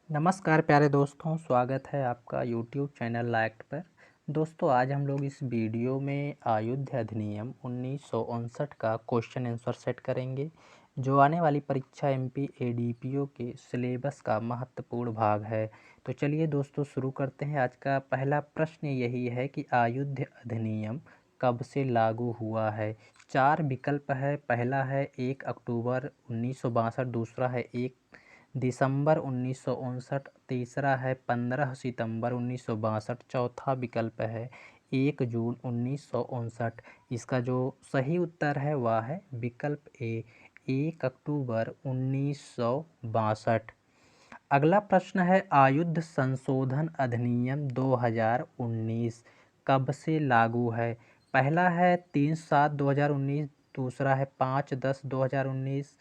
नमस्कार प्यारे दोस्तों, स्वागत है आपका यूट्यूब चैनल लाइक्ट पर। दोस्तों, आज हम लोग इस वीडियो में अयोध्या अधिनियम 1959 का क्वेश्चन आंसर सेट करेंगे, जो आने वाली परीक्षा एमपी एडीपीओ के सिलेबस का महत्वपूर्ण भाग है। तो चलिए दोस्तों, शुरू करते हैं। आज का पहला प्रश्न यही है कि अयोध्या अधिनियम कब से लागू हुआ है। 4 विकल्प है। पहला है 1 अक्टूबर 1962, दूसरा है 1 दिसंबर 1959, तीसरा है 15 सितंबर 1962, चौथा विकल्प है 1 जून 1959। इसका जो सही उत्तर है वह है विकल्प ए, 1 अक्टूबर 1962। अगला प्रश्न है आयुध संशोधन अधिनियम 2019 कब से लागू है। पहला है 3/7/2019, दूसरा है 5/10/2019,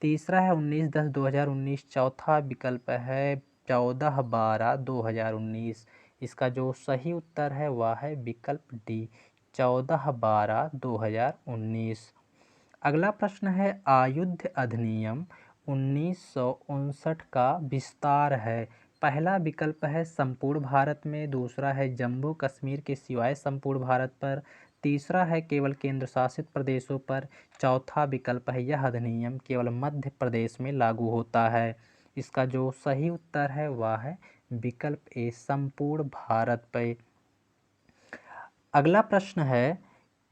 तीसरा है 19/10/2019, चौथा विकल्प है 14/12/2019। इसका जो सही उत्तर है वह है विकल्प डी, 14/12/2019। अगला प्रश्न है आयुध अधिनियम 1959 का विस्तार है। पहला विकल्प है संपूर्ण भारत में, दूसरा है जम्मू कश्मीर के सिवाय संपूर्ण भारत पर, तीसरा है केवल केंद्र शासित प्रदेशों पर, चौथा विकल्प है यह अधिनियम केवल मध्य प्रदेश में लागू होता है। इसका जो सही उत्तर है वह है विकल्प ए, संपूर्ण भारत पर। अगला प्रश्न है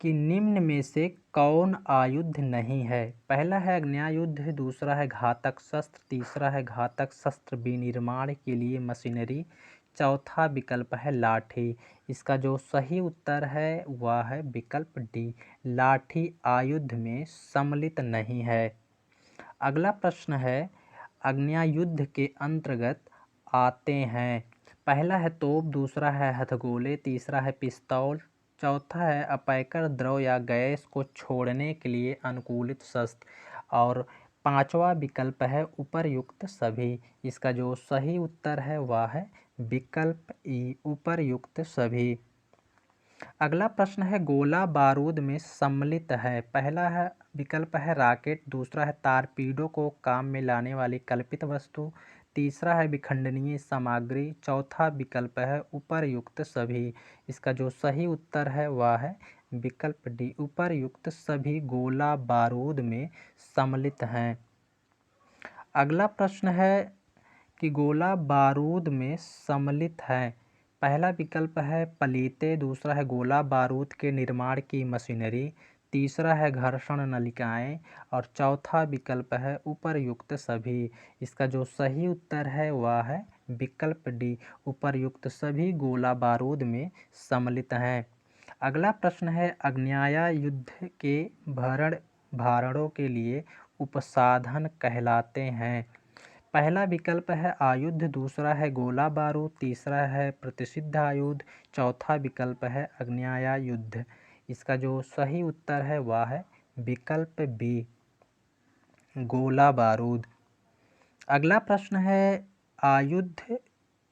कि निम्न में से कौन आयुध नहीं है। पहला है अग्न्यायुध, दूसरा है घातक शस्त्र, तीसरा है घातक शस्त्र विनिर्माण के लिए मशीनरी, चौथा विकल्प है लाठी। इसका जो सही उत्तर है वह है विकल्प डी, लाठी आयुध में सम्मिलित नहीं है। अगला प्रश्न है अग्न्यायुद्ध के अंतर्गत आते हैं। पहला है तोप, दूसरा है हथगोले, तीसरा है पिस्तौल, चौथा है अपैकर द्रव या गैस को छोड़ने के लिए अनुकूलित शस्त्र, और पांचवा विकल्प है उपर्युक्त सभी। इसका जो सही उत्तर है वह है विकल्प ई, उपर्युक्त सभी। अगला प्रश्न है गोला बारूद में सम्मिलित है। पहला है विकल्प है रॉकेट, दूसरा है तारपीडो को काम में लाने वाली कल्पित वस्तु, तीसरा है विखंडनीय सामग्री, चौथा विकल्प है उपर्युक्त सभी। इसका जो सही उत्तर है वह है विकल्प डी, उपर्युक्त सभी गोला बारूद में सम्मिलित हैं। अगला प्रश्न है कि गोला बारूद में सम्मिलित है। पहला विकल्प है पलीते, दूसरा है गोला बारूद के निर्माण की मशीनरी, तीसरा है घर्षण नलिकाएं, और चौथा विकल्प है उपर्युक्त सभी। इसका जो सही उत्तर है वह है विकल्प डी, उपर्युक्त सभी गोला बारूद में सम्मिलित हैं। अगला प्रश्न है अग्न्यायुद्ध के भरण भारणों के लिए उपसाधन कहलाते हैं। पहला विकल्प है आयुध, दूसरा है गोला बारूद, तीसरा है प्रतिसिद्ध आयुध, चौथा विकल्प है अग्न्यायुद्ध। इसका जो सही उत्तर है वह है विकल्प बी, गोला बारूद। अगला प्रश्न है आयुध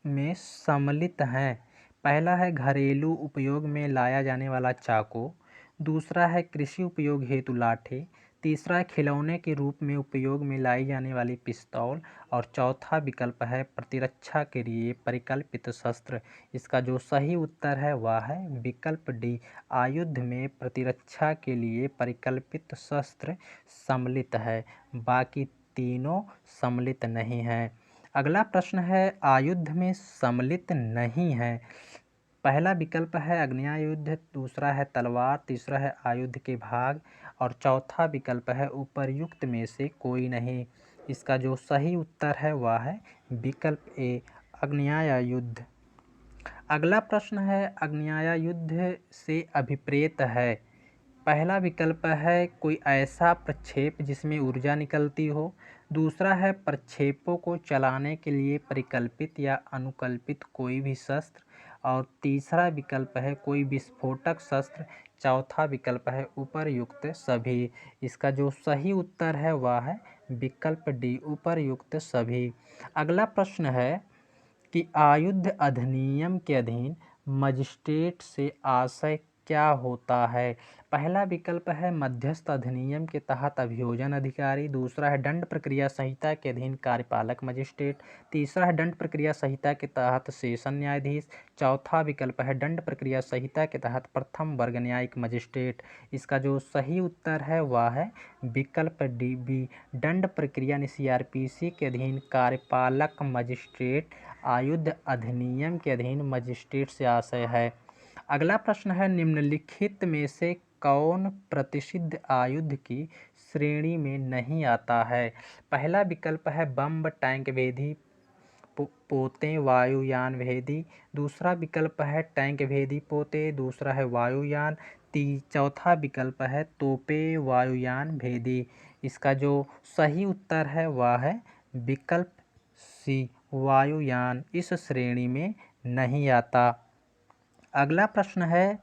में सम्मिलित हैं। पहला है घरेलू उपयोग में लाया जाने वाला चाकू, दूसरा है कृषि उपयोग हेतु लाठी, तीसरा है खिलौने के रूप में उपयोग में लाई जाने वाली पिस्तौल, और चौथा विकल्प है प्रतिरक्षा के लिए परिकल्पित शस्त्र। इसका जो सही उत्तर है वह है विकल्प डी, आयुध में प्रतिरक्षा के लिए परिकल्पित शस्त्र सम्मिलित है, बाकी तीनों सम्मिलित नहीं हैं। अगला प्रश्न है आयुध में सम्मिलित नहीं है। पहला विकल्प है अग्न्यायुद्ध, दूसरा है तलवार, तीसरा है आयुध के भाग, और चौथा विकल्प है उपर्युक्त में से कोई नहीं। इसका जो सही उत्तर है वह है विकल्प ए, अग्न्यायुद्ध। अगला प्रश्न है अग्न्यायुद्ध से अभिप्रेत है। पहला विकल्प है कोई ऐसा प्रक्षेप जिसमें ऊर्जा निकलती हो, दूसरा है प्रक्षेपों को चलाने के लिए परिकल्पित या अनुकल्पित कोई भी शस्त्र, और तीसरा विकल्प है कोई विस्फोटक शस्त्र, चौथा विकल्प है उपर्युक्त सभी। इसका जो सही उत्तर है वह है विकल्प डी, उपर्युक्त सभी। अगला प्रश्न है कि आयुध अधिनियम के अधीन मजिस्ट्रेट से आशय क्या होता है? पहला विकल्प है मध्यस्थ अधिनियम के तहत अभियोजन अधिकारी, दूसरा है दंड प्रक्रिया संहिता के अधीन कार्यपालक मजिस्ट्रेट, तीसरा है दंड प्रक्रिया संहिता के तहत सेशन न्यायाधीश, चौथा विकल्प है दंड प्रक्रिया संहिता के तहत प्रथम वर्ग न्यायिक मजिस्ट्रेट। इसका जो सही उत्तर है वह है विकल्प डी बी, दंड प्रक्रिया यानी CRPC के अधीन कार्यपालक मजिस्ट्रेट, आयुध अधिनियम के अधीन मजिस्ट्रेट से आशय है। अगला प्रश्न है निम्नलिखित में से कौन प्रतिषिद्ध आयुध की श्रेणी में नहीं आता है? पहला विकल्प है बम टैंक भेदी पोते वायुयान भेदी, दूसरा विकल्प है टैंक भेदी पोते, दूसरा है वायुयान, चौथा विकल्प है तोपे वायुयान भेदी। इसका जो सही उत्तर है वह है विकल्प सी, वायुयान इस श्रेणी में नहीं आता। अगला प्रश्न है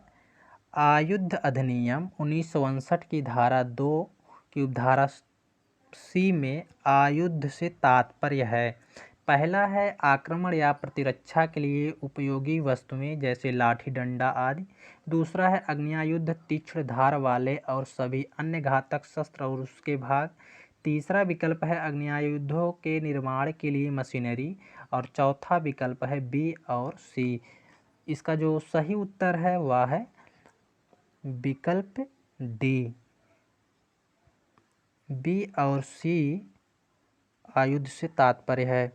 आयुध अधिनियम 1959 की धारा 2 की उपधारा सी में आयुध से तात्पर्य है। पहला है आक्रमण या प्रतिरक्षा के लिए उपयोगी वस्तुएं जैसे लाठी डंडा आदि, दूसरा है अग्नियायुध तीक्ष्ण धार वाले और सभी अन्य घातक शस्त्र और उसके भाग, तीसरा विकल्प है अग्नियायुधों के निर्माण के लिए मशीनरी, और चौथा विकल्प है बी और सी। इसका जो सही उत्तर है वह है विकल्प डी, बी और सी आयुध से तात्पर्य है।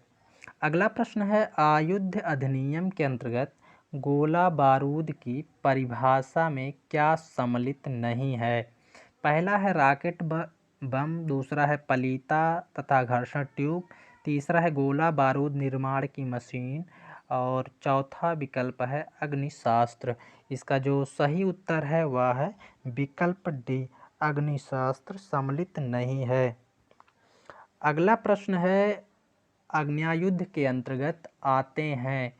अगला प्रश्न है आयुध अधिनियम के अंतर्गत गोला बारूद की परिभाषा में क्या सम्मिलित नहीं है? पहला है रॉकेट बम, दूसरा है पलीता तथा घर्षण ट्यूब, तीसरा है गोला बारूद निर्माण की मशीन, और चौथा विकल्प है अग्निशास्त्र। इसका जो सही उत्तर है वह है विकल्प डी, अग्निशास्त्र सम्मिलित नहीं है। अगला प्रश्न है अग्नियायुध के अंतर्गत आते हैं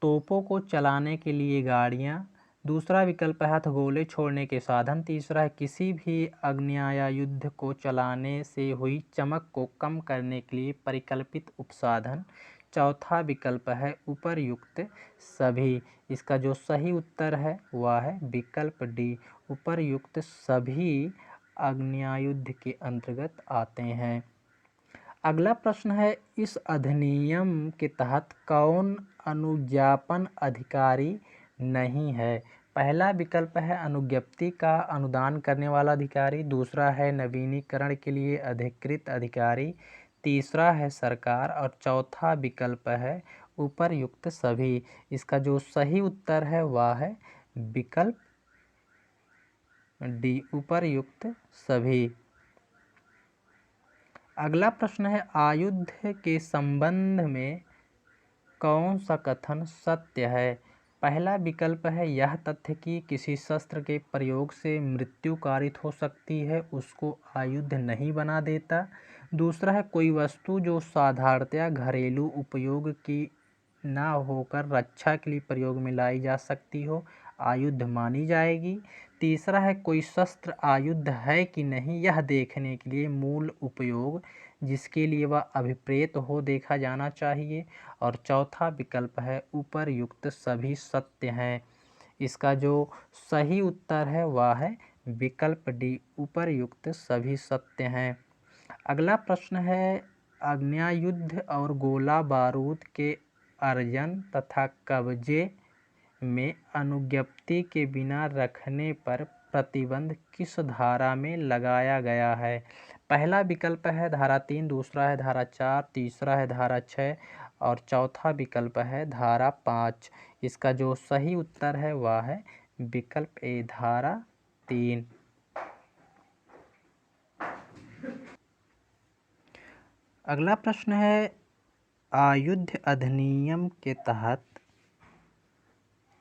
तोपों को चलाने के लिए गाड़ियाँ, दूसरा विकल्प है हथगोले छोड़ने के साधन, तीसरा है किसी भी अग्नियायुध को चलाने से हुई चमक को कम करने के लिए परिकल्पित उपसाधन, चौथा विकल्प है उपर्युक्त सभी। इसका जो सही उत्तर है वह है विकल्प डी, उपर्युक्त सभी अग्नियायुध के अंतर्गत आते हैं। अगला प्रश्न है इस अधिनियम के तहत कौन अनुज्ञापन अधिकारी नहीं है? पहला विकल्प है अनुज्ञप्ति का अनुदान करने वाला अधिकारी, दूसरा है नवीनीकरण के लिए अधिकृत अधिकारी, तीसरा है सरकार, और चौथा विकल्प है उपर्युक्त सभी। इसका जो सही उत्तर है वह है विकल्प डी, उपर्युक्त सभी। अगला प्रश्न है आयुध के संबंध में कौन सा कथन सत्य है? पहला विकल्प है यह तथ्य कि किसी शस्त्र के प्रयोग से मृत्यु कारित हो सकती है उसको आयुध नहीं बना देता, दूसरा है कोई वस्तु जो साधारणतया घरेलू उपयोग की ना होकर रक्षा के लिए प्रयोग में लाई जा सकती हो आयुध मानी जाएगी, तीसरा है कोई शस्त्र आयुध है कि नहीं यह देखने के लिए मूल उपयोग जिसके लिए वह अभिप्रेत हो देखा जाना चाहिए, और चौथा विकल्प है उपर्युक्त सभी सत्य हैं। इसका जो सही उत्तर है वह है विकल्प डी, उपर्युक्त सभी सत्य हैं। अगला प्रश्न है आग्नेयायुद्ध और गोला बारूद के अर्जन तथा कब्जे में अनुज्ञप्ति के बिना रखने पर प्रतिबंध किस धारा में लगाया गया है? पहला विकल्प है धारा 3, दूसरा है धारा 4, तीसरा है धारा 6, और चौथा विकल्प है धारा 5। इसका जो सही उत्तर है वह है विकल्प ए, धारा 3। अगला प्रश्न है आयुध अधिनियम के तहत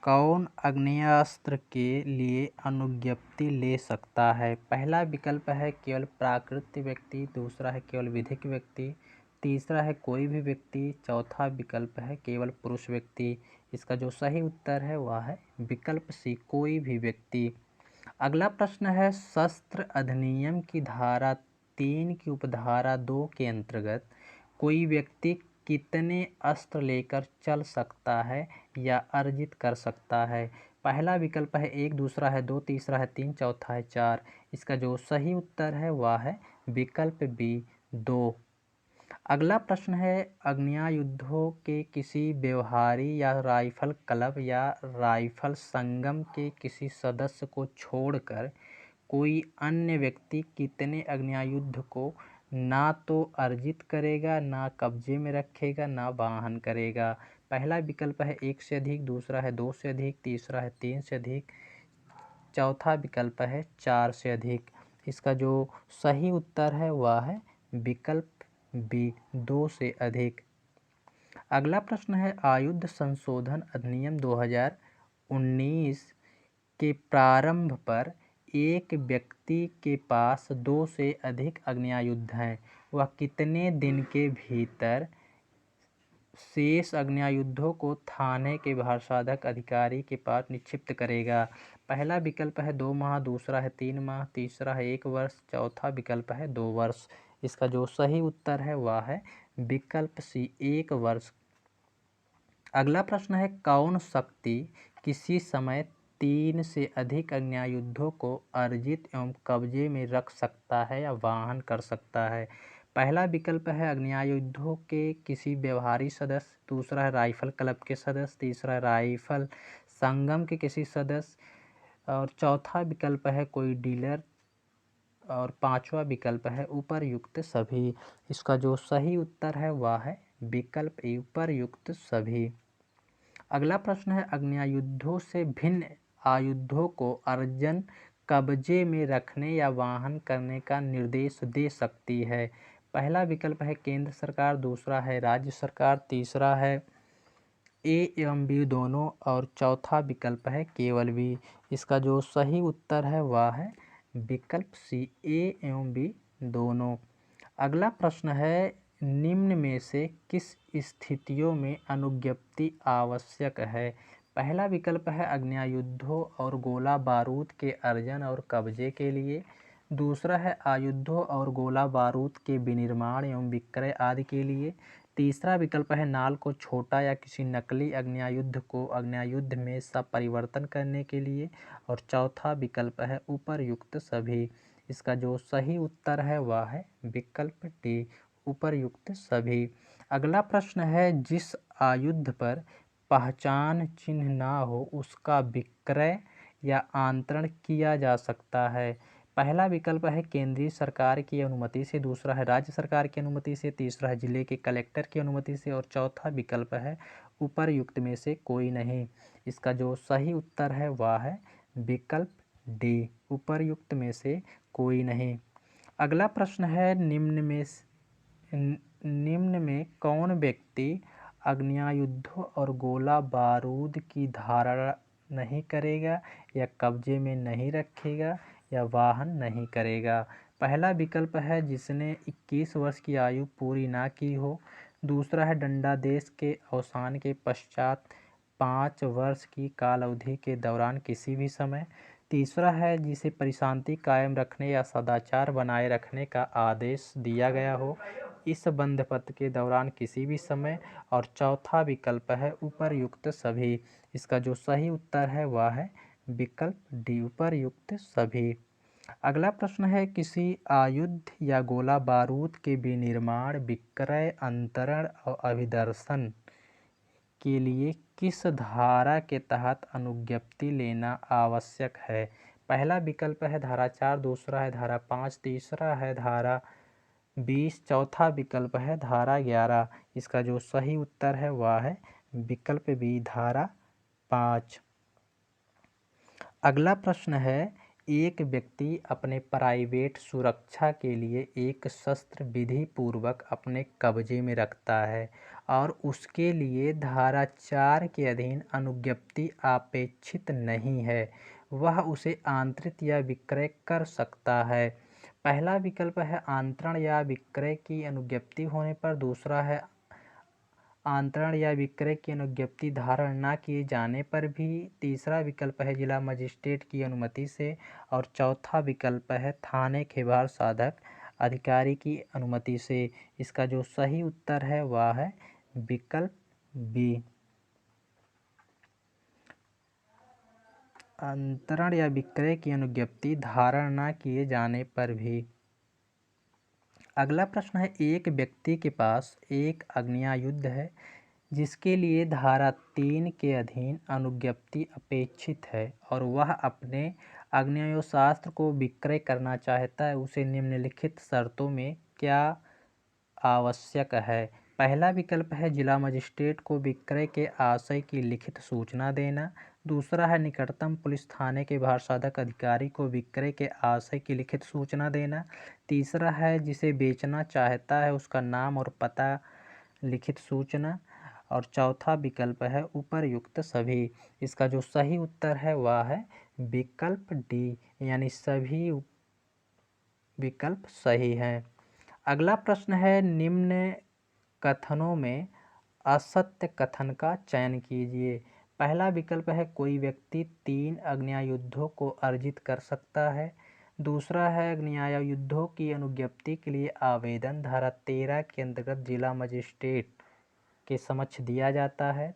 कौन आग्नेयास्त्र के लिए अनुज्ञप्ति ले सकता है? पहला विकल्प है केवल प्राकृत व्यक्ति, दूसरा है केवल विधिक व्यक्ति, तीसरा है कोई भी व्यक्ति, चौथा विकल्प है केवल पुरुष व्यक्ति। इसका जो सही उत्तर है वह है विकल्प सी, कोई भी व्यक्ति। अगला प्रश्न है शस्त्र अधिनियम की धारा 3 की उपधारा 2 के अंतर्गत कोई व्यक्ति कितने अस्त्र लेकर चल सकता है या अर्जित कर सकता है? पहला विकल्प है 1, दूसरा है 2, तीसरा है 3, चौथा है 4। इसका जो सही उत्तर है वह है विकल्प बी 2। अगला प्रश्न है अग्न्यायुद्धों के किसी व्यवहारी या राइफल क्लब या राइफल संगम के किसी सदस्य को छोड़कर कोई अन्य व्यक्ति कितने अग्न्यायुध को ना तो अर्जित करेगा, ना कब्जे में रखेगा, ना वाहन करेगा। पहला विकल्प है 1 से अधिक, दूसरा है 2 से अधिक, तीसरा है 3 से अधिक, चौथा विकल्प है 4 से अधिक। इसका जो सही उत्तर है वह है विकल्प बी 2 से अधिक। अगला प्रश्न है आयुध संशोधन अधिनियम 2019 के प्रारंभ पर एक व्यक्ति के पास 2 से अधिक अग्न्यायुध हैं, वह कितने दिन के भीतर शेष अग्न्यायुधों को थाने के भारसाधक अधिकारी के पास निक्षिप्त करेगा। पहला विकल्प है 2 माह, दूसरा है 3 माह, तीसरा है 1 वर्ष, चौथा विकल्प है 2 वर्ष। इसका जो सही उत्तर है वह है विकल्प सी 1 वर्ष। अगला प्रश्न है कौन शक्ति किसी समय 3 से अधिक अग्न्यायुधों को अर्जित एवं कब्जे में रख सकता है या वाहन कर सकता है। पहला विकल्प है अग्न्यायुधों के किसी व्यवहारी सदस्य, दूसरा है राइफल क्लब के सदस्य, तीसरा है राइफल संगम के किसी सदस्य और चौथा विकल्प है कोई डीलर और पांचवा विकल्प है उपरयुक्त सभी। इसका जो सही उत्तर है वह है विकल्प ए उपरयुक्त सभी। अगला प्रश्न है अग्न्यायुधों से भिन्न आयुधों को अर्जन कब्जे में रखने या वाहन करने का निर्देश दे सकती है। पहला विकल्प है केंद्र सरकार, दूसरा है राज्य सरकार, तीसरा है ए एवं बी दोनों और चौथा विकल्प है केवल बी। इसका जो सही उत्तर है वह है विकल्प सी ए एवं बी दोनों। अगला प्रश्न है निम्न में से किस स्थितियों में अनुज्ञप्ति आवश्यक है। पहला विकल्प है अग्न्यायुधों और गोला बारूद के अर्जन और कब्जे के लिए, दूसरा है आयुधों और गोला बारूद के विनिर्माण एवं विक्रय आदि के लिए, तीसरा विकल्प है नाल को छोटा या किसी नकली अग्न्यायुध को अग्न्यायुध में परिवर्तन करने के लिए और चौथा विकल्प है उपरयुक्त सभी। इसका जो सही उत्तर है वह है विकल्प डी उपरयुक्त सभी। अगला प्रश्न है जिस आयुध पर पहचान चिन्ह ना हो उसका विक्रय या आंतरण किया जा सकता है। पहला विकल्प है केंद्रीय सरकार की अनुमति से, दूसरा है राज्य सरकार की अनुमति से, तीसरा है जिले के कलेक्टर की अनुमति से और चौथा विकल्प है उपरयुक्त में से कोई नहीं। इसका जो सही उत्तर है वह है विकल्प डी उपरयुक्त में से कोई नहीं। अगला प्रश्न है निम्न में कौन व्यक्ति अग्न्यायुधों और गोला बारूद की धारण नहीं करेगा या कब्जे में नहीं रखेगा या वाहन नहीं करेगा। पहला विकल्प है जिसने 21 वर्ष की आयु पूरी ना की हो, दूसरा है दंडादेश के अवसान के पश्चात 5 वर्ष की काल अवधि के दौरान किसी भी समय, तीसरा है जिसे परिशांति कायम रखने या सदाचार बनाए रखने का आदेश दिया गया हो इस बंधपत्र के दौरान किसी भी समय और चौथा विकल्प है उपरयुक्त सभी। इसका जो सही उत्तर है वह है विकल्प डी उपरयुक्त सभी। अगला प्रश्न है किसी आयुध या गोला बारूद के विनिर्माण, विक्रय, अंतरण और अभिदर्शन के लिए किस धारा के तहत अनुज्ञप्ति लेना आवश्यक है। पहला विकल्प है धारा 4, दूसरा है धारा 5, तीसरा है धारा 20, चौथा विकल्प है धारा 11। इसका जो सही उत्तर है वह है विकल्प बी धारा 5। अगला प्रश्न है एक व्यक्ति अपने प्राइवेट सुरक्षा के लिए एक शस्त्र विधि पूर्वक अपने कब्जे में रखता है और उसके लिए धारा 4 के अधीन अनुज्ञप्ति अपेक्षित नहीं है, वह उसे आंतरित या विक्रय कर सकता है। पहला विकल्प है आंतरण या विक्रय की अनुज्ञप्ति होने पर, दूसरा है आंतरण या विक्रय की अनुज्ञप्ति धारण न किए जाने पर भी, तीसरा विकल्प है जिला मजिस्ट्रेट की अनुमति से और चौथा विकल्प है थाने के भार साधक अधिकारी की अनुमति से। इसका जो सही उत्तर है वह है विकल्प बी। अंतरण या विक्रय की अनुज्ञप्ति धारण न किए जाने पर भी। अगला प्रश्न है, एक व्यक्ति के पास एक आज्ञायुद्ध है जिसके लिए धारा 3 के अधीन अनुज्ञप्ति अपेक्षित है और वह अपने आग्नेयास्त्र को विक्रय करना चाहता है। उसे निम्नलिखित शर्तों में क्या आवश्यक है? पहला विकल्प है जिला मजिस्ट्रेट को विक्रय के आशय की लिखित सूचना देना। दूसरा है निकटतम पुलिस थाने के भारसाधक अधिकारी को विक्रय के आशय की लिखित सूचना देना। तीसरा है जिसे बेचना चाहता है उसका नाम और पता लिखित सूचना। और चौथा विकल्प है उपर्युक्त सभी। इसका जो सही उत्तर है वह है विकल्प डी, यानी सभी विकल्प सही हैं। अगला प्रश्न है, निम्न कथनों में असत्य कथन का चयन कीजिए। पहला विकल्प है कोई व्यक्ति 3 आज्ञायुद्धों को अर्जित कर सकता है। दूसरा है आज्ञायुद्धों की अनुज्ञप्ति के लिए आवेदन धारा 13 के अंतर्गत जिला मजिस्ट्रेट के समक्ष दिया जाता है।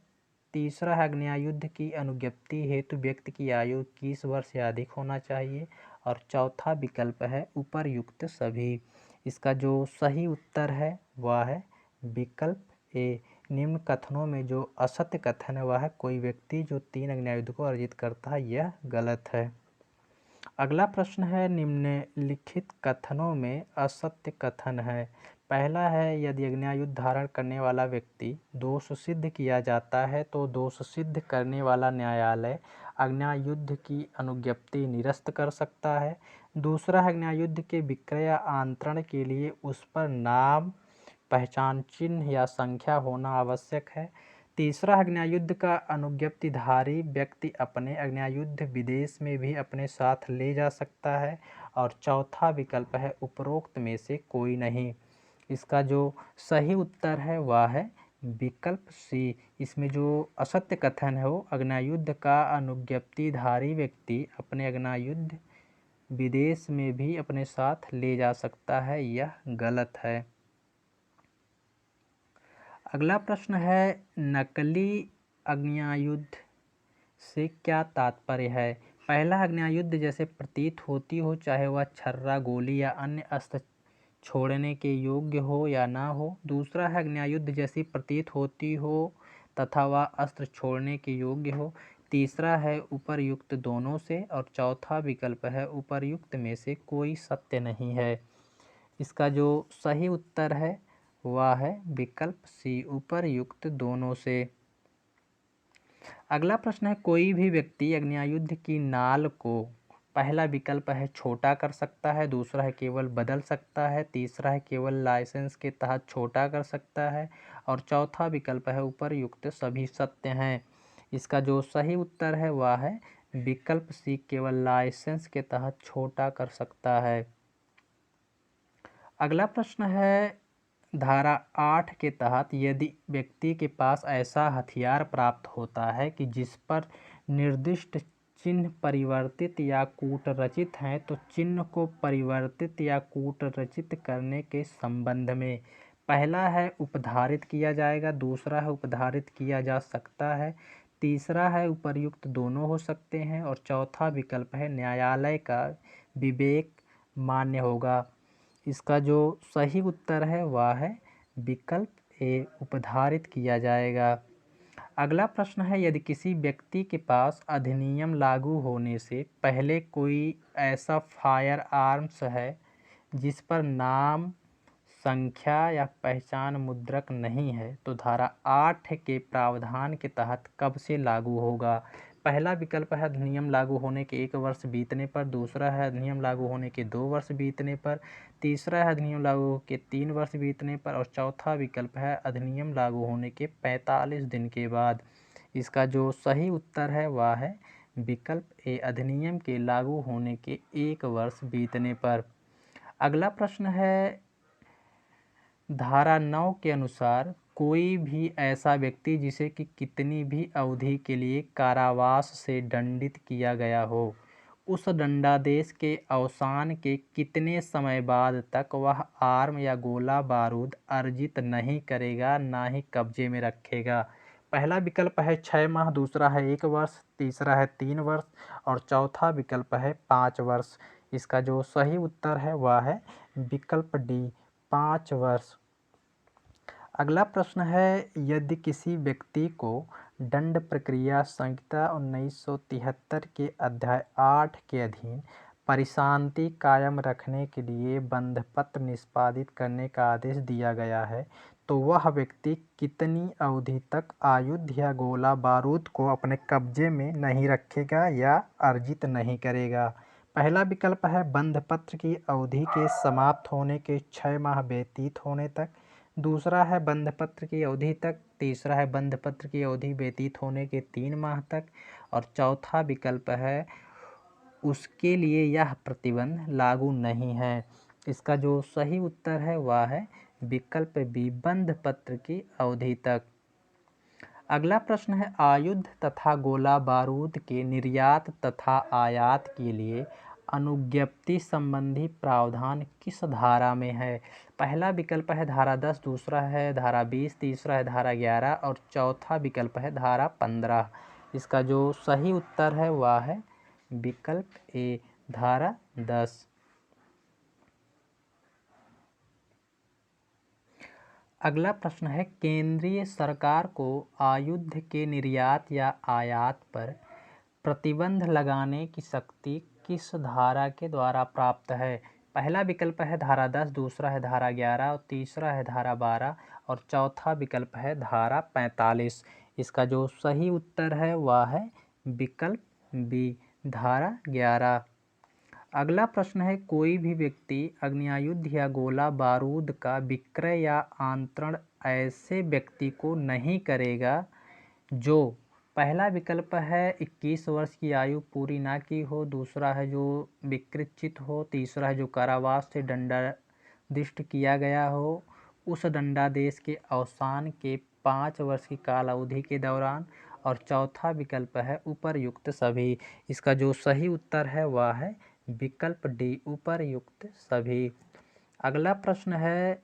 तीसरा है आज्ञायुद्ध की अनुज्ञप्ति हेतु व्यक्ति की आयु 21 वर्ष से अधिक होना चाहिए। और चौथा विकल्प है उपर्युक्त सभी। इसका जो सही उत्तर है वह है विकल्प ए। निम्न कथनों में जो असत्य कथन है वह है कोई व्यक्ति जो 3 आज्ञायुद्ध को अर्जित करता है, यह गलत है। अगला प्रश्न है, निम्नलिखित कथनों में असत्य कथन है। पहला है यदि आज्ञायुद्ध धारण करने वाला व्यक्ति दोष सिद्ध किया जाता है तो दोष सिद्ध करने वाला न्यायालय आज्ञायुद्ध की अनुज्ञप्ति निरस्त कर सकता है। दूसरा है आज्ञायुद्ध के विक्रय या आंतरण के लिए उस पर नाम, पहचान चिन्ह या संख्या होना आवश्यक है। तीसरा आज्ञायुद्ध का अनुज्ञप्तिधारी व्यक्ति अपने आज्ञायुद्ध विदेश में भी अपने साथ ले जा सकता है। और चौथा विकल्प है उपरोक्त में से कोई नहीं। इसका जो सही उत्तर है वह है विकल्प सी। इसमें जो असत्य कथन है वो आज्ञायुद्ध का अनुज्ञप्तिधारी व्यक्ति अपने आज्ञायुद्ध विदेश में भी अपने साथ ले जा सकता है, यह गलत है। अगला प्रश्न है, नकली आज्ञायुद्ध से क्या तात्पर्य है? पहला, आज्ञायुद्ध जैसे प्रतीत होती हो, चाहे वह छर्रा, गोली या अन्य अस्त्र छोड़ने के योग्य हो या ना हो। दूसरा है आज्ञायुद्ध जैसी प्रतीत होती हो तथा वह अस्त्र छोड़ने के योग्य हो। तीसरा है उपर्युक्त दोनों से। और चौथा विकल्प है उपर्युक्त में से कोई सत्य नहीं है। इसका जो सही उत्तर है वह है विकल्प सी, उपर्युक्त दोनों से। अगला प्रश्न है, कोई भी व्यक्ति आज्ञायुद्ध की नाल को पहला विकल्प है छोटा कर सकता है, दूसरा है केवल बदल सकता है, तीसरा है केवल लाइसेंस के तहत छोटा कर सकता है और चौथा विकल्प है उपर्युक्त सभी सत्य हैं। इसका जो सही उत्तर है वह है विकल्प सी, केवल लाइसेंस के तहत छोटा कर सकता है। अगला प्रश्न है, धारा 8 के तहत यदि व्यक्ति के पास ऐसा हथियार प्राप्त होता है कि जिस पर निर्दिष्ट चिन्ह परिवर्तित या कूटरचित हैं तो चिन्ह को परिवर्तित या कूटरचित करने के संबंध में पहला है उपधारित किया जाएगा, दूसरा है उपधारित किया जा सकता है, तीसरा है उपर्युक्त दोनों हो सकते हैं और चौथा विकल्प है न्यायालय का विवेक मान्य होगा। इसका जो सही उत्तर है वह है विकल्प ए, उपधारित किया जाएगा। अगला प्रश्न है, यदि किसी व्यक्ति के पास अधिनियम लागू होने से पहले कोई ऐसा फायर आर्म्स है जिस पर नाम, संख्या या पहचान मुद्रक नहीं है तो धारा 8 के प्रावधान के तहत कब से लागू होगा? पहला विकल्प है अधिनियम लागू होने के 1 वर्ष बीतने पर, दूसरा है अधिनियम लागू होने के 2 वर्ष बीतने पर, तीसरा है अधिनियम लागू के 3 वर्ष बीतने पर और चौथा विकल्प है अधिनियम लागू होने के 45 दिन के बाद। इसका जो सही उत्तर है वह है विकल्प ए, अधिनियम के लागू होने के 1 वर्ष बीतने पर। अगला प्रश्न है, धारा 9 के अनुसार कोई भी ऐसा व्यक्ति जिसे कि कितनी भी अवधि के लिए कारावास से दंडित किया गया हो, उस दंडादेश के अवसान के कितने समय बाद तक वह आर्म या गोला बारूद अर्जित नहीं करेगा, ना ही कब्जे में रखेगा? पहला विकल्प है 6 माह, दूसरा है 1 वर्ष, तीसरा है 3 वर्ष और चौथा विकल्प है 5 वर्ष। इसका जो सही उत्तर है वह है विकल्प डी, 5 वर्ष। अगला प्रश्न है, यदि किसी व्यक्ति को दंड प्रक्रिया संहिता 1973 के अध्याय 8 के अधीन परिशांति कायम रखने के लिए बंधपत्र निष्पादित करने का आदेश दिया गया है, तो वह व्यक्ति कितनी अवधि तक आयुध या गोला बारूद को अपने कब्जे में नहीं रखेगा या अर्जित नहीं करेगा? पहला विकल्प है बंधपत्र की अवधि के समाप्त होने के 6 माह व्यतीत होने तक, दूसरा है बंधपत्र की अवधि तक, तीसरा है बंधपत्र की अवधि व्यतीत होने के 3 माह तक और चौथा विकल्प है उसके लिए यह प्रतिबंध लागू नहीं है। इसका जो सही उत्तर है वह है विकल्प बी, बंधपत्र की अवधि तक। अगला प्रश्न है, आयुध तथा गोला बारूद के निर्यात तथा आयात के लिए अनुज्ञप्ति संबंधी प्रावधान किस धारा में है? पहला विकल्प है धारा 10, दूसरा है धारा 20, तीसरा है धारा 11 और चौथा विकल्प है धारा 15। इसका जो सही उत्तर है वह है विकल्प ए, धारा 10। अगला प्रश्न है, केंद्रीय सरकार को आयुध के निर्यात या आयात पर प्रतिबंध लगाने की शक्ति किस धारा के द्वारा प्राप्त है? पहला विकल्प है धारा 10, दूसरा है धारा 11 और तीसरा है धारा 12 और चौथा विकल्प है धारा 45। इसका जो सही उत्तर है वह है विकल्प बी, धारा 11। अगला प्रश्न है, कोई भी व्यक्ति आग्नेयायुध या गोला बारूद का विक्रय या आंतरण ऐसे व्यक्ति को नहीं करेगा जो, पहला विकल्प है 21 वर्ष की आयु पूरी ना की हो, दूसरा है जो विकृत हो, तीसरा है जो कारावास से दंडादिष्ट किया गया हो उस दंडादेश के अवसान के 5 वर्ष की काल अवधि के दौरान और चौथा विकल्प है उपरयुक्त सभी। इसका जो सही उत्तर है वह है विकल्प डी, उपरयुक्त सभी। अगला प्रश्न है,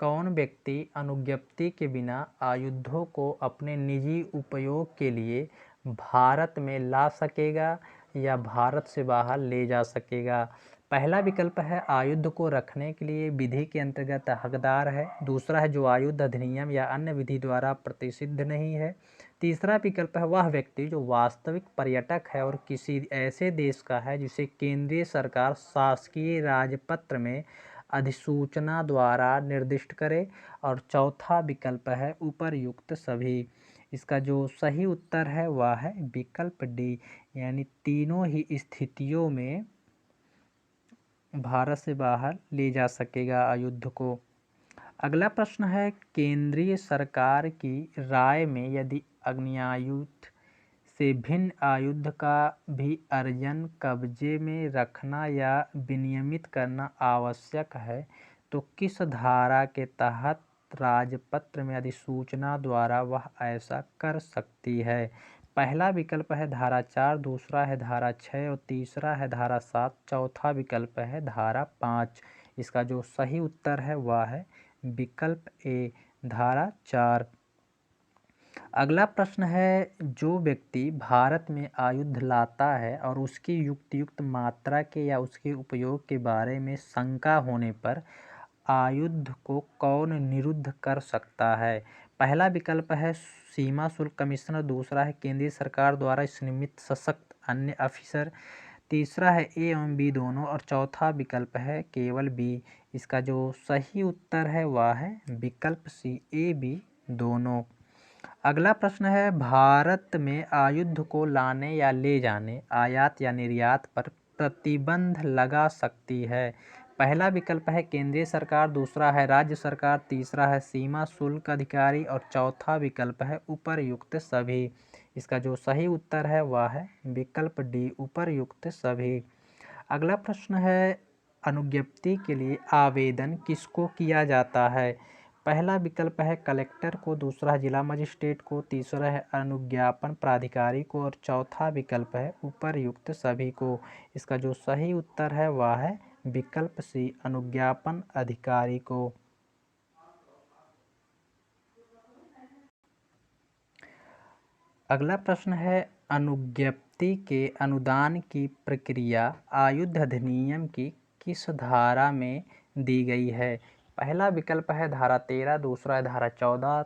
कौन व्यक्ति अनुज्ञप्ति के बिना आयुधों को अपने निजी उपयोग के लिए भारत में ला सकेगा या भारत से बाहर ले जा सकेगा? पहला विकल्प है आयुध को रखने के लिए विधि के अंतर्गत हकदार है, दूसरा है जो आयुध अधिनियम या अन्य विधि द्वारा प्रतिषिद्ध नहीं है, तीसरा विकल्प है वह व्यक्ति जो वास्तविक पर्यटक है और किसी ऐसे देश का है जिसे केंद्रीय सरकार शासकीय राजपत्र में अधिसूचना द्वारा निर्दिष्ट करे और चौथा विकल्प है उपरयुक्त सभी। इसका जो सही उत्तर है वह है विकल्प डी, यानी तीनों ही स्थितियों में भारत से बाहर ले जा सकेगा आयुध को। अगला प्रश्न है, केंद्रीय सरकार की राय में यदि आग्नेयायुध से भिन्न आयुध का भी अर्जन कब्जे में रखना या विनियमित करना आवश्यक है तो किस धारा के तहत राजपत्र में अधिसूचना द्वारा वह ऐसा कर सकती है? पहला विकल्प है धारा 4, दूसरा है धारा 6 और तीसरा है धारा 7, चौथा विकल्प है धारा 5। इसका जो सही उत्तर है वह है विकल्प ए, धारा 4। अगला प्रश्न है, जो व्यक्ति भारत में आयुध लाता है और उसकी युक्त मात्रा के या उसके उपयोग के बारे में शंका होने पर आयुध को कौन निरुद्ध कर सकता है? पहला विकल्प है सीमा शुल्क कमिश्नर, दूसरा है केंद्रीय सरकार द्वारा नियमित सशक्त अन्य अफसर, तीसरा है ए एवं बी दोनों और चौथा विकल्प है केवल बी। इसका जो सही उत्तर है वह है विकल्प सी, ए बी दोनों। अगला प्रश्न है, भारत में आयुध को लाने या ले जाने, आयात या निर्यात पर प्रतिबंध लगा सकती है? पहला विकल्प है केंद्रीय सरकार, दूसरा है राज्य सरकार, तीसरा है सीमा शुल्क अधिकारी और चौथा विकल्प है उपरयुक्त सभी। इसका जो सही उत्तर है वह है विकल्प डी, उपरयुक्त सभी। अगला प्रश्न है, अनुज्ञप्ति के लिए आवेदन किसको किया जाता है? पहला विकल्प है कलेक्टर को, दूसरा है जिला मजिस्ट्रेट को, तीसरा है अनुज्ञापन प्राधिकारी को और चौथा विकल्प है उपरयुक्त सभी को। इसका जो सही उत्तर है वह है विकल्प सी, अनुज्ञापन अधिकारी को। अगला प्रश्न है, अनुज्ञप्ति के अनुदान की प्रक्रिया आयुध अधिनियम की किस धारा में दी गई है? पहला विकल्प है धारा 13, दूसरा है धारा 14,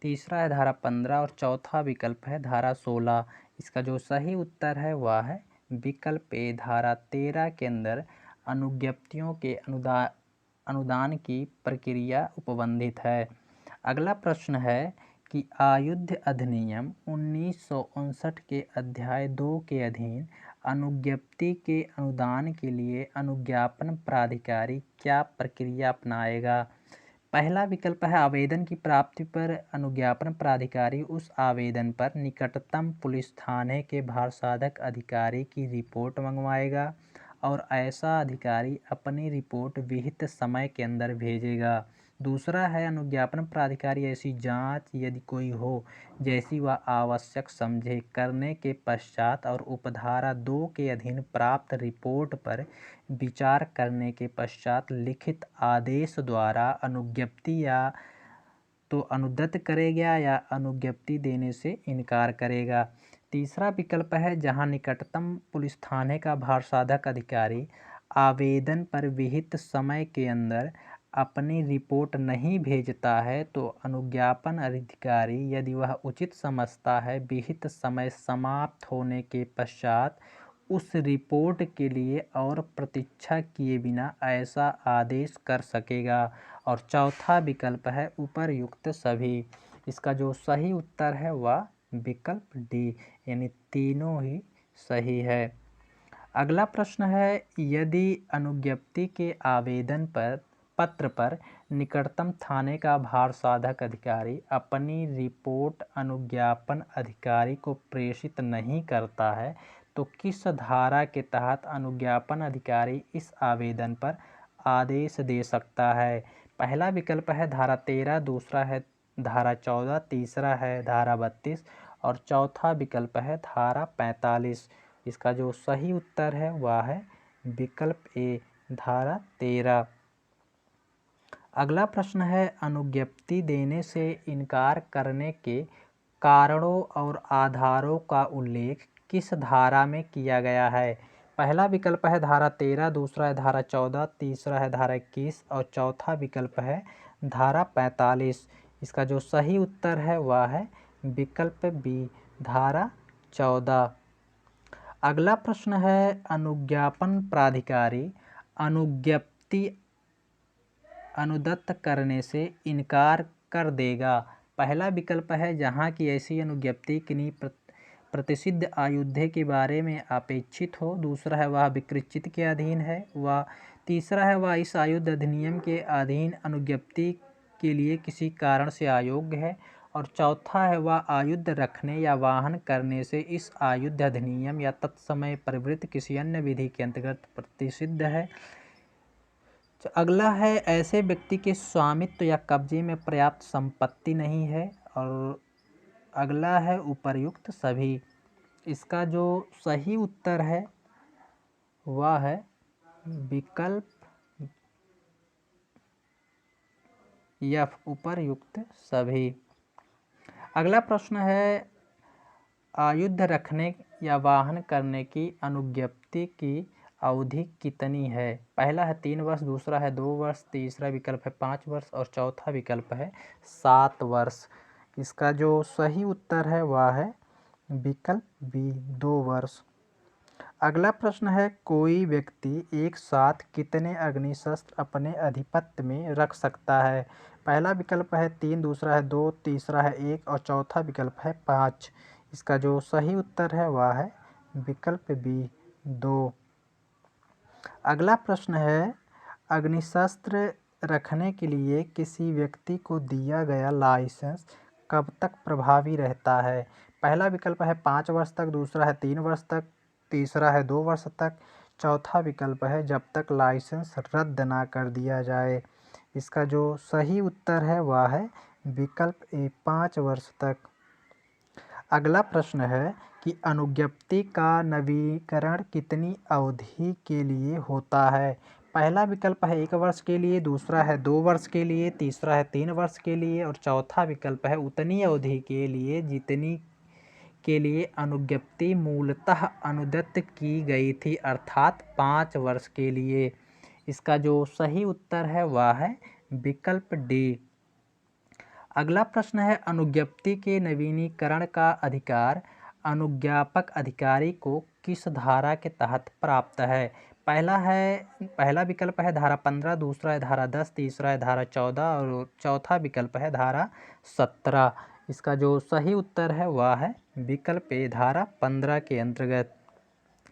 तीसरा है धारा 15 और चौथा विकल्प है धारा 16। इसका जो सही उत्तर है वह है विकल्प ए, धारा 13 के अंदर अनुज्ञप्तियों के अनुदान की प्रक्रिया उपबंधित है। अगला प्रश्न है कि आयुध अधिनियम 1959 के अध्याय 2 के अधीन अनुज्ञप्ति के अनुदान के लिए अनुज्ञापन प्राधिकारी क्या प्रक्रिया अपनाएगा? पहला विकल्प है आवेदन की प्राप्ति पर अनुज्ञापन प्राधिकारी उस आवेदन पर निकटतम पुलिस थाने के भारसाधक अधिकारी की रिपोर्ट मंगवाएगा और ऐसा अधिकारी अपनी रिपोर्ट विहित समय के अंदर भेजेगा। दूसरा है अनुज्ञापन प्राधिकारी ऐसी जांच यदि कोई हो जैसी वह आवश्यक समझे करने के पश्चात और उपधारा 2 के अधीन प्राप्त रिपोर्ट पर विचार करने के पश्चात लिखित आदेश द्वारा अनुज्ञप्ति या तो अनुदत्त करेगा या अनुज्ञप्ति देने से इनकार करेगा। तीसरा विकल्प है जहां निकटतम पुलिस थाने का भारसाधक अधिकारी आवेदन पर विहित समय के अंदर अपनी रिपोर्ट नहीं भेजता है तो अनुज्ञापन अधिकारी यदि वह उचित समझता है विहित समय समाप्त होने के पश्चात उस रिपोर्ट के लिए और प्रतीक्षा किए बिना ऐसा आदेश कर सकेगा। और चौथा विकल्प है उपर्युक्त सभी। इसका जो सही उत्तर है वह विकल्प डी, यानी तीनों ही सही है। अगला प्रश्न है, यदि अनुज्ञप्ति के आवेदन पर पत्र पर निकटतम थाने का भारसाधक अधिकारी अपनी रिपोर्ट अनुज्ञापन अधिकारी को प्रेषित नहीं करता है तो किस धारा के तहत अनुज्ञापन अधिकारी इस आवेदन पर आदेश दे सकता है? पहला विकल्प है धारा 13, दूसरा है धारा 14, तीसरा है धारा 32 और चौथा विकल्प है धारा 45। इसका जो सही उत्तर है वह है विकल्प ए, धारा 13। अगला प्रश्न है, अनुज्ञप्ति देने से इनकार करने के कारणों और आधारों का उल्लेख किस धारा में किया गया है? पहला विकल्प है धारा 13, दूसरा है धारा 14, तीसरा है धारा 21 और चौथा विकल्प है धारा 45। इसका जो सही उत्तर है वह है विकल्प बी, धारा 14। अगला प्रश्न है, अनुज्ञापन प्राधिकारी अनुज्ञप्ति अनुदत्त करने से इनकार कर देगा। पहला विकल्प है जहां की ऐसी अनुज्ञप्ति किन्हीं प्रतिषिद्ध आयुध के बारे में अपेक्षित हो, दूसरा है वह विकृचित के अधीन है, वह तीसरा है वह इस आयुध अधिनियम के अधीन अनुज्ञप्ति के लिए किसी कारण से अयोग्य है और चौथा है वह आयुध रखने या वाहन करने से इस आयुध अधिनियम या तत्समय प्रवृत्त किसी अन्य विधि के अंतर्गत प्रतिषिद्ध है। तो अगला है ऐसे व्यक्ति के स्वामित्व या कब्जे में पर्याप्त संपत्ति नहीं है और अगला है उपर्युक्त सभी। इसका जो सही उत्तर है वह है विकल्प एफ, उपर्युक्त सभी। अगला प्रश्न है, आयुध रखने या वाहन करने की अनुज्ञप्ति की अवधि कितनी है? पहला है 3 वर्ष, दूसरा है 2 वर्ष, तीसरा विकल्प है 5 वर्ष और चौथा विकल्प है 7 वर्ष। इसका जो सही उत्तर है वह है विकल्प बी, 2 वर्ष। अगला प्रश्न है, कोई व्यक्ति एक साथ कितने अग्निशस्त्र अपने अधिपत्य में रख सकता है? पहला विकल्प है 3, दूसरा है 2, तीसरा है 1 और चौथा विकल्प है 5। इसका जो सही उत्तर है वह है विकल्प बी, 2। अगला प्रश्न है, अग्निशस्त्र रखने के लिए किसी व्यक्ति को दिया गया लाइसेंस कब तक प्रभावी रहता है? पहला विकल्प है 5 वर्ष तक, दूसरा है 3 वर्ष तक, तीसरा है 2 वर्ष तक, चौथा विकल्प है जब तक लाइसेंस रद्द ना कर दिया जाए। इसका जो सही उत्तर है वह है विकल्प ए, 5 वर्ष तक। अगला प्रश्न है कि अनुज्ञप्ति का नवीकरण कितनी अवधि के लिए होता है? पहला विकल्प है 1 वर्ष के लिए, दूसरा है 2 वर्ष के लिए, तीसरा है 3 वर्ष के लिए और चौथा विकल्प है उतनी अवधि के लिए जितनी के लिए अनुज्ञप्ति मूलतः अनुदत्त की गई थी, अर्थात 5 वर्ष के लिए। इसका जो सही उत्तर है वह है विकल्प डी। अगला प्रश्न है, अनुज्ञप्ति के नवीनीकरण का अधिकार अनुज्ञापक अधिकारी को किस धारा के तहत प्राप्त है? पहला विकल्प है धारा 15, दूसरा है धारा 10, तीसरा है धारा 14 और चौथा विकल्प है धारा 17। इसका जो सही उत्तर है वह है विकल्प ए, धारा 15 के अंतर्गत।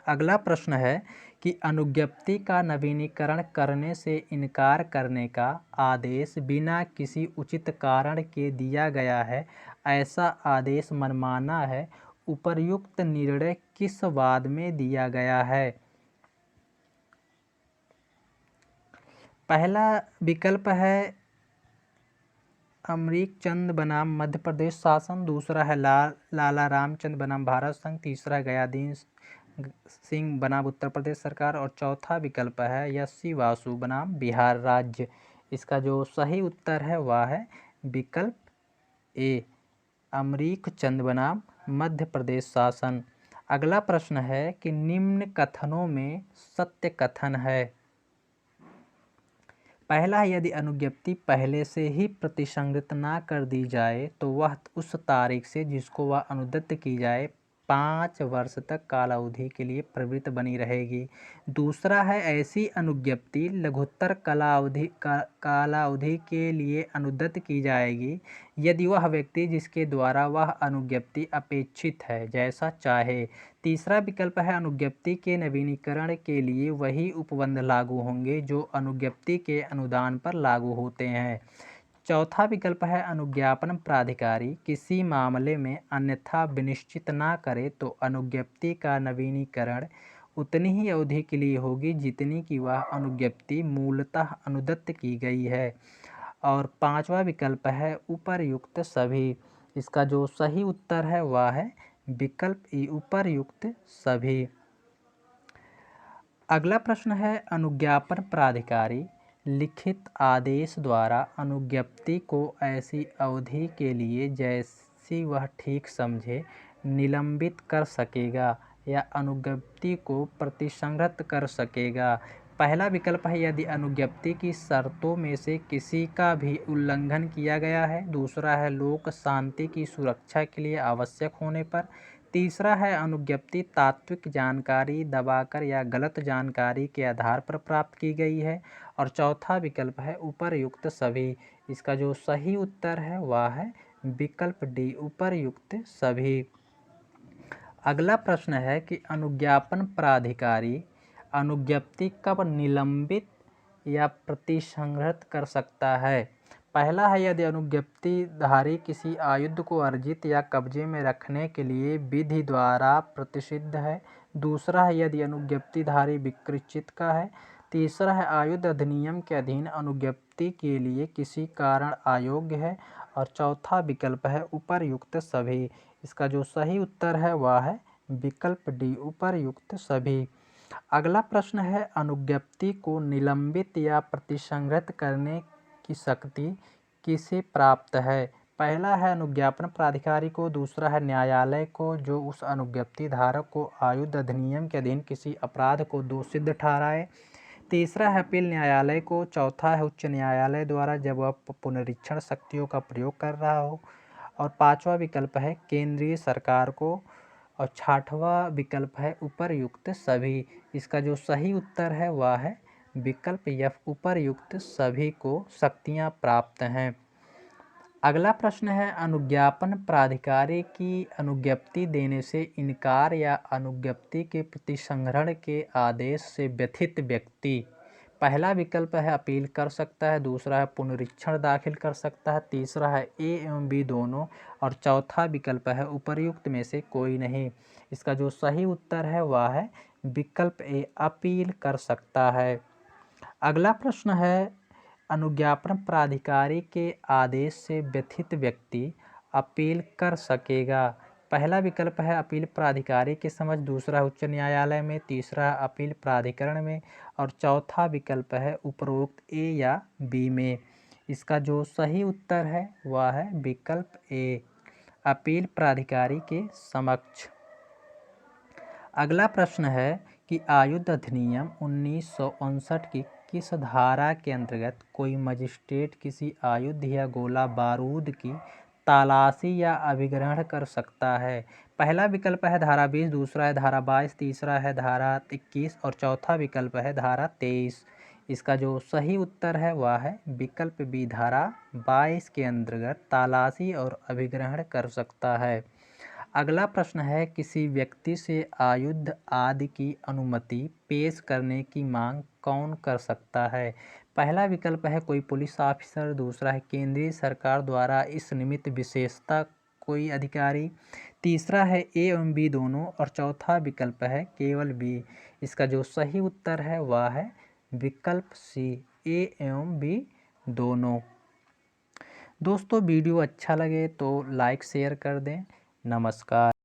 अगला प्रश्न है कि अनुज्ञप्ति का नवीनीकरण करने से इनकार करने का आदेश बिना किसी उचित कारण के दिया गया है, ऐसा आदेश मनमाना है। उपर्युक्त निर्णय किस वाद में दिया गया है? पहला विकल्प है अमरीक चंद बनाम मध्य प्रदेश शासन, दूसरा है लाला रामचंद्र बनाम भारत संघ, तीसरा है गयादीन सिंह बनाम उत्तर प्रदेश सरकार और चौथा विकल्प है यस्सी वासु बनाम बिहार राज्य। इसका जो सही उत्तर है वह है विकल्प ए, अमरीक चंद बनाम मध्य प्रदेश शासन। अगला प्रश्न है कि निम्न कथनों में सत्य कथन है। पहला, यदि अनुज्ञप्ति पहले से ही प्रतिसंहृत ना कर दी जाए तो वह उस तारीख से जिसको वह अनुदत्त की जाए 5 वर्ष तक कालावधि के लिए प्रवृत्त बनी रहेगी। दूसरा है, ऐसी अनुज्ञप्ति लघुत्तर कालावधि के लिए अनुदत्त की जाएगी यदि वह व्यक्ति जिसके द्वारा वह अनुज्ञप्ति अपेक्षित है जैसा चाहे। तीसरा विकल्प है, अनुज्ञप्ति के नवीनीकरण के लिए वही उपबंध लागू होंगे जो अनुज्ञप्ति के अनुदान पर लागू होते हैं। चौथा विकल्प है, अनुज्ञापन प्राधिकारी किसी मामले में अन्यथा विनिश्चित ना करे तो अनुज्ञप्ति का नवीनीकरण उतनी ही अवधि के लिए होगी जितनी कि वह अनुज्ञप्ति मूलतः अनुदत्त की गई है। और पांचवा विकल्प है उपर्युक्त सभी। इसका जो सही उत्तर है वह है विकल्प ई, उपर्युक्त सभी। अगला प्रश्न है, अनुज्ञापन प्राधिकारी लिखित आदेश द्वारा अनुज्ञप्ति को ऐसी अवधि के लिए जैसी वह ठीक समझे निलंबित कर सकेगा या अनुज्ञप्ति को प्रतिसंहृत कर सकेगा। पहला विकल्प है, यदि अनुज्ञप्ति की शर्तों में से किसी का भी उल्लंघन किया गया है। दूसरा है, लोक शांति की सुरक्षा के लिए आवश्यक होने पर। तीसरा है, अनुज्ञप्ति तात्विक जानकारी दबाकर या गलत जानकारी के आधार पर प्राप्त की गई है। और चौथा विकल्प है उपर्युक्त सभी। इसका जो सही उत्तर है वह है विकल्प डी, उपर्युक्त सभी। अगला प्रश्न है कि अनुज्ञापन प्राधिकारी अनुज्ञप्ति कब निलंबित या प्रतिसंहृत कर सकता है? पहला है, यदि अनुज्ञप्तिधारी किसी आयुध को अर्जित या कब्जे में रखने के लिए विधि द्वारा प्रतिषिद्ध है। दूसरा है, यदि अनुज्ञप्तिधारी विकृचित का है। तीसरा है, आयुध अधिनियम के अधीन अनुज्ञप्ति के लिए किसी कारण अयोग्य है। और चौथा विकल्प है उपर्युक्त सभी। इसका जो सही उत्तर है वह है विकल्प डी, उपर्युक्त सभी। अगला प्रश्न है, अनुज्ञप्ति को निलंबित या प्रतिसंहृत करने की शक्ति किसे प्राप्त है? पहला है अनुज्ञापन प्राधिकारी को, दूसरा है न्यायालय को जो उस अनुज्ञप्ति धारक को आयुध अधिनियम के अधीन किसी अपराध को दोषित ठहराए। तीसरा है अपील न्यायालय को। चौथा है उच्च न्यायालय द्वारा जब वह पुनरीक्षण शक्तियों का प्रयोग कर रहा हो। और पांचवा विकल्प है केंद्रीय सरकार को। और छठवां विकल्प है उपर्युक्त सभी। इसका जो सही उत्तर है वह है विकल्प एफ, उपर्युक्त सभी को शक्तियां प्राप्त हैं। अगला प्रश्न है, अनुज्ञापन प्राधिकारी की अनुज्ञप्ति देने से इनकार या अनुज्ञप्ति के प्रतिसंहरण के आदेश से व्यथित व्यक्ति पहला विकल्प है अपील कर सकता है, दूसरा है पुनरीक्षण दाखिल कर सकता है, तीसरा है ए एवं बी दोनों और चौथा विकल्प है उपर्युक्त में से कोई नहीं। इसका जो सही उत्तर है वह है विकल्प ए, अपील कर सकता है। अगला प्रश्न है, अनुज्ञापन प्राधिकारी के आदेश से व्यथित व्यक्ति अपील कर सकेगा। पहला विकल्प है अपील प्राधिकारी की समझ, दूसरा उच्च न्यायालय में, तीसरा अपील प्राधिकरण में और चौथा विकल्प है उपरोक्त ए या बी में। इसका जो सही उत्तर है वह है विकल्प ए, अपील प्राधिकारी के समक्ष। अगला प्रश्न है कि आयुध अधिनियम 1959 की किस धारा के अंतर्गत कोई मजिस्ट्रेट किसी आयुध या गोला बारूद की तलाशी या अभिग्रहण कर सकता है? पहला विकल्प है धारा 20, दूसरा है धारा 22, तीसरा है धारा 21 और चौथा विकल्प है धारा 23। इसका जो सही उत्तर है वह है विकल्प बी, धारा 22 के अंतर्गत तलाशी और अभिग्रहण कर सकता है। अगला प्रश्न है किसी व्यक्ति से आयुध आदि की अनुमति पेश करने की मांग कौन कर सकता है? पहला विकल्प है कोई पुलिस ऑफिसर, दूसरा है केंद्रीय सरकार द्वारा इस निमित्त विशेषता कोई अधिकारी, तीसरा है ए एवं बी दोनों और चौथा विकल्प है केवल बी। इसका जो सही उत्तर है वह है विकल्प सी, ए एवं बी दोनों। दोस्तों वीडियो अच्छा लगे तो लाइक शेयर कर दें। नमस्कार।